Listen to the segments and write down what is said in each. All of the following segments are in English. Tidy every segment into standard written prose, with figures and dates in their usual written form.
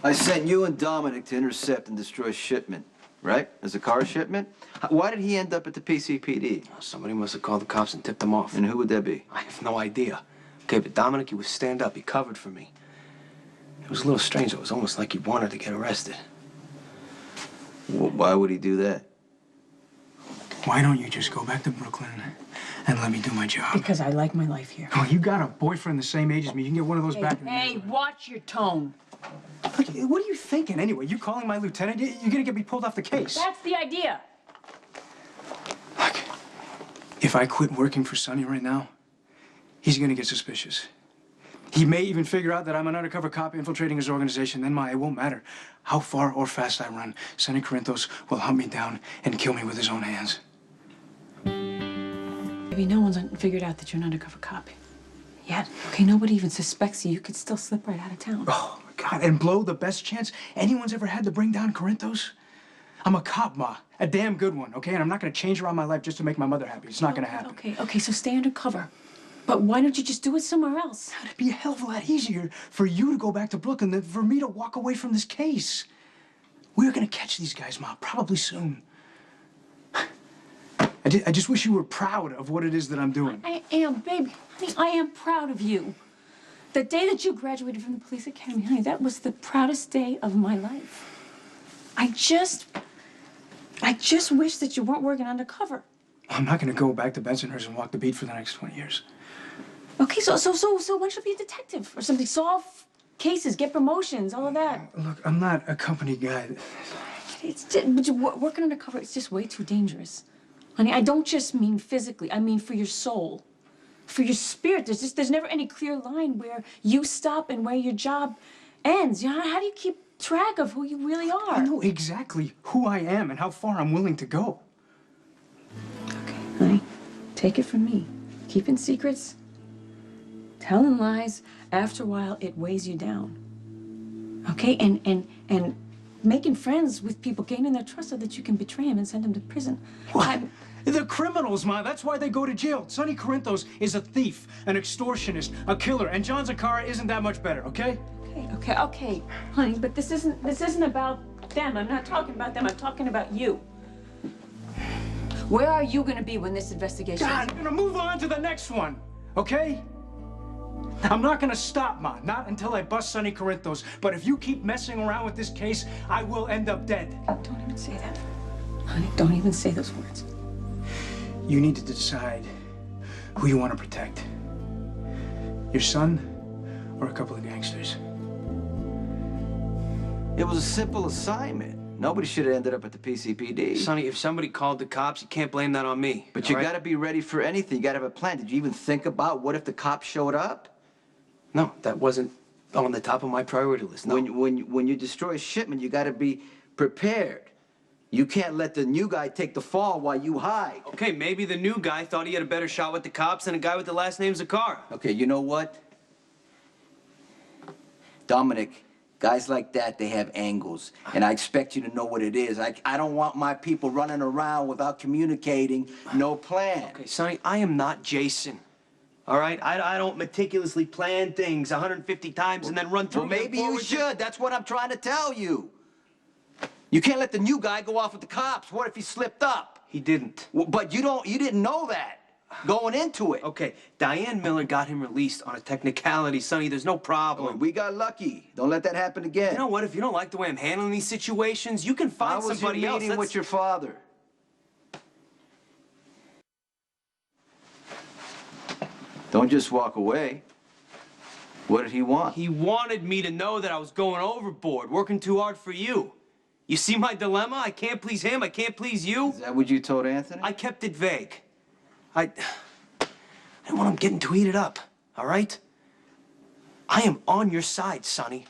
I sent you and Dominic to intercept and destroy shipment, right? As a car shipment? Why did he end up at the PCPD? Somebody must have called the cops and tipped him off. And who would that be? I have no idea. Okay, but Dominic, he was stand up. He covered for me. It was a little strange. It was almost like he wanted to get arrested. Well, why would he do that? Why don't you just go back to Brooklyn and let me do my job? Because I like my life here. Oh, you got a boyfriend the same age as me. You can get one of those back. Hey, watch your tone. Look, what are you thinking anyway? You calling my lieutenant? You're gonna get me pulled off the case. That's the idea. Look, if I quit working for Sonny right now, he's gonna get suspicious. He may even figure out that I'm an undercover cop infiltrating his organization. Then, it won't matter how far or fast I run. Sonny Corinthos will hunt me down and kill me with his own hands. Maybe no one's figured out that you're an undercover cop yet. Okay, nobody even suspects you. You could still slip right out of town. Oh, my God, and blow the best chance anyone's ever had to bring down Corinthos? I'm a cop, Ma. A damn good one, okay? And I'm not gonna change around my life just to make my mother happy. It's not gonna happen. Okay, so stay undercover. But why don't you just do it somewhere else? It'd be a hell of a lot easier for you to go back to Brooklyn than for me to walk away from this case. We're gonna catch these guys, Ma, probably soon. I just wish you were proud of what it is that I'm doing. I am, baby. Honey, I am proud of you. The day that you graduated from the police academy, honey, that was the proudest day of my life. I just wish that you weren't working undercover. I'm not gonna go back to Bensonhurst and walk the beat for the next 20 years. Okay, so why don't you be a detective or something? Solve cases, get promotions, all of that. Look, I'm not a company guy. But working undercover, it's just way too dangerous. Honey, I don't just mean physically. I mean for your soul, for your spirit. There's never any clear line where you stop and where your job ends. You know, how do you keep track of who you really are? I know exactly who I am and how far I'm willing to go. Okay, honey, take it from me. Keeping secrets, telling lies, after a while, it weighs you down. Okay, and making friends with people, gaining their trust so that you can betray them and send them to prison. What? They're criminals, Ma. That's why they go to jail. Sonny Corinthos is a thief, an extortionist, a killer, and John Zakara isn't that much better, okay? Okay, honey, but this isn't about them. I'm not talking about them. I'm talking about you. Where are you gonna be when this investigation God, I'm gonna move on to the next one, okay? I'm not gonna stop, Ma. Not until I bust Sonny Corinthos. But if you keep messing around with this case, I will end up dead. Don't even say that. Honey, don't even say those words. You need to decide who you want to protect. Your son or a couple of gangsters? It was a simple assignment. Nobody should have ended up at the PCPD. Sonny, if somebody called the cops, you can't blame that on me. But you gotta be ready for anything. You gotta have a plan. Did you even think about what if the cops showed up? No, that wasn't on the top of my priority list, no. When you destroy a shipment, you gotta be prepared. You can't let the new guy take the fall while you hide. Okay, maybe the new guy thought he had a better shot with the cops than a guy with the last name Zakara. Okay, you know what? Dominic, guys like that, they have angles. And I expect you to know what it is. I don't want my people running around without communicating, no plan. Okay, Sonny, I am not Jason. All right? I don't meticulously plan things 150 times and then run through them. Well, maybe you should. That's what I'm trying to tell you. You can't let the new guy go off with the cops. What if he slipped up? He didn't. Well, but you didn't know that going into it. Okay, Diane Miller got him released on a technicality, Sonny. There's no problem. Oh, we got lucky. Don't let that happen again. You know what? If you don't like the way I'm handling these situations, you can find somebody else. How was your meeting with your father? Don't just walk away. What did he want? He wanted me to know that I was going overboard, working too hard for you. You see my dilemma? I can't please him, I can't please you. Is that what you told Anthony? I kept it vague. I didn't want him getting too heated up, all right? I am on your side, Sonny.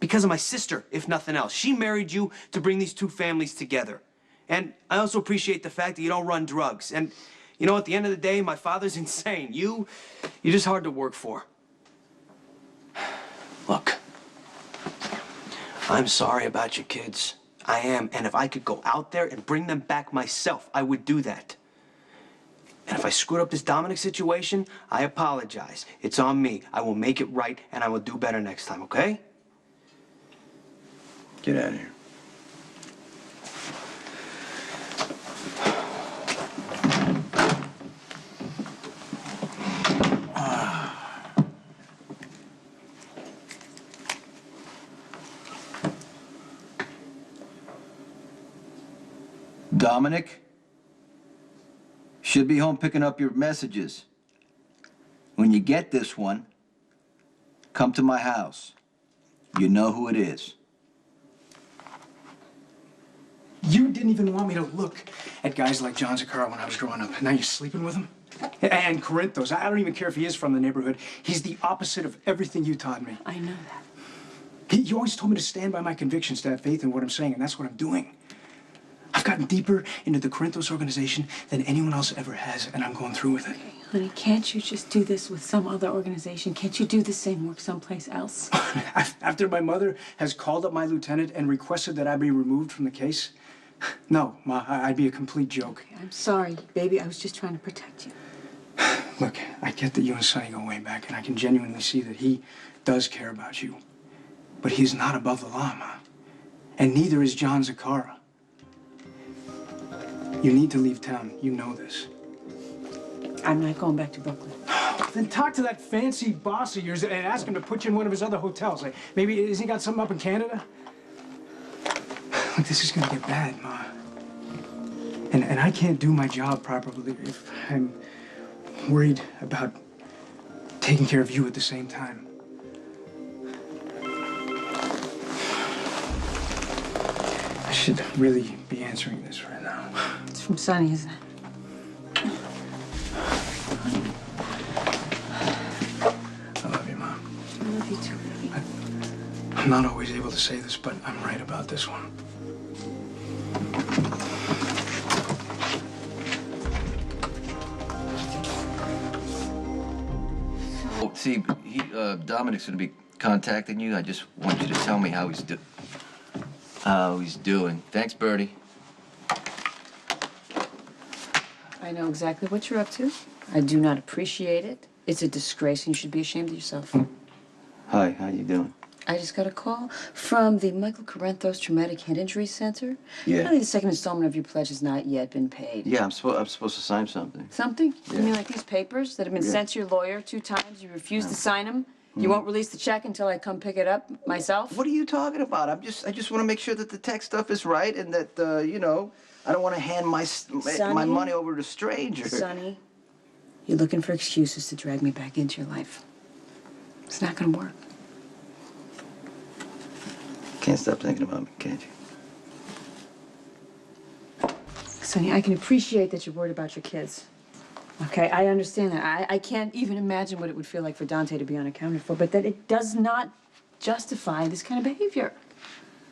Because of my sister, if nothing else. She married you to bring these two families together. And I also appreciate the fact that you don't run drugs. And, you know, at the end of the day, my father's insane. You're just hard to work for. Look, I'm sorry about your kids. I am, and if I could go out there and bring them back myself, I would do that. And if I screwed up this Dominic situation, I apologize. It's on me. I will make it right, and I will do better next time, okay? Get out of here. Dominic? Should be home picking up your messages. When you get this one, come to my house. You know who it is. You didn't even want me to look at guys like John Zakara when I was growing up. Now you're sleeping with him? And Corinthos, I don't even care if he is from the neighborhood. He's the opposite of everything you taught me. I know that. You always told me to stand by my convictions, to have faith in what I'm saying, and that's what I'm doing. I've gotten deeper into the Corinthos organization than anyone else ever has, and I'm going through with it. Okay, honey, can't you just do this with some other organization? Can't you do the same work someplace else? After my mother has called up my lieutenant and requested that I be removed from the case, no, Ma, I'd be a complete joke. Okay, I'm sorry, baby. I was just trying to protect you. Look, I get that you and Sonny go way back, and I can genuinely see that he does care about you. But he's not above the law, Ma. And neither is John Zakara. You need to leave town. You know this. I'm not going back to Brooklyn. Then talk to that fancy boss of yours and ask him to put you in one of his other hotels. Like, maybe, has he got something up in Canada? Look, this is gonna get bad, Ma. And I can't do my job properly if I'm worried about taking care of you at the same time. I should really be answering this right now. It's from Sonny, isn't it? I love you, Mom. I love you too, baby. I'm not always able to say this, but I'm right about this one. Oh, see, Dominic's gonna be contacting you. I just want you to tell me how he's doing. Thanks, Bertie. I know exactly what you're up to. I do not appreciate it. It's a disgrace, and you should be ashamed of yourself. Hi, how you doing? I just got a call from the Michael Corinthos Traumatic Head Injury Center. Yeah. Apparently the second installment of your pledge has not yet been paid. Yeah, I'm supposed to sign something. Something? Yeah. You mean like these papers that have been Yeah. sent to your lawyer 2 times? You refuse to sign them? You won't release the check until I come pick it up myself? What are you talking about? I just want to make sure that the tax stuff is right and that, you know, I don't want to hand my Sonny? money over to strangers. Sonny, you're looking for excuses to drag me back into your life. It's not gonna work. Can't stop thinking about me, can't you? Sonny, I can appreciate that you're worried about your kids. Okay, I understand that. I can't even imagine what it would feel like for Dante to be unaccounted for, but that it does not justify this kind of behavior.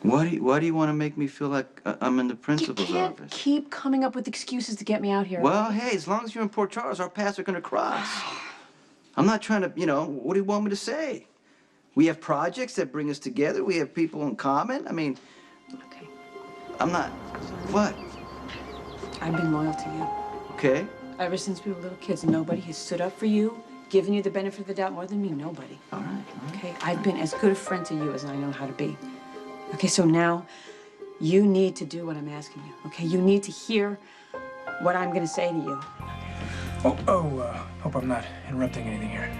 Why do you want to make me feel like I'm in the principal's You can't office? keep coming up with excuses to get me out here. Well, hey, as long as you're in Port Charles, our paths are going to cross. I'm not trying to, you know, what do you want me to say? We have projects that bring us together. We have people in common. I mean, Okay, I'm not, what? I've been loyal to you. Okay? Ever since we were little kids, nobody has stood up for you, given you the benefit of the doubt more than me. Nobody. All right. Okay, I've been as good a friend to you as I know how to be. Okay, so now you need to do what I'm asking you. Okay, you need to hear what I'm gonna say to you. Hope I'm not interrupting anything here.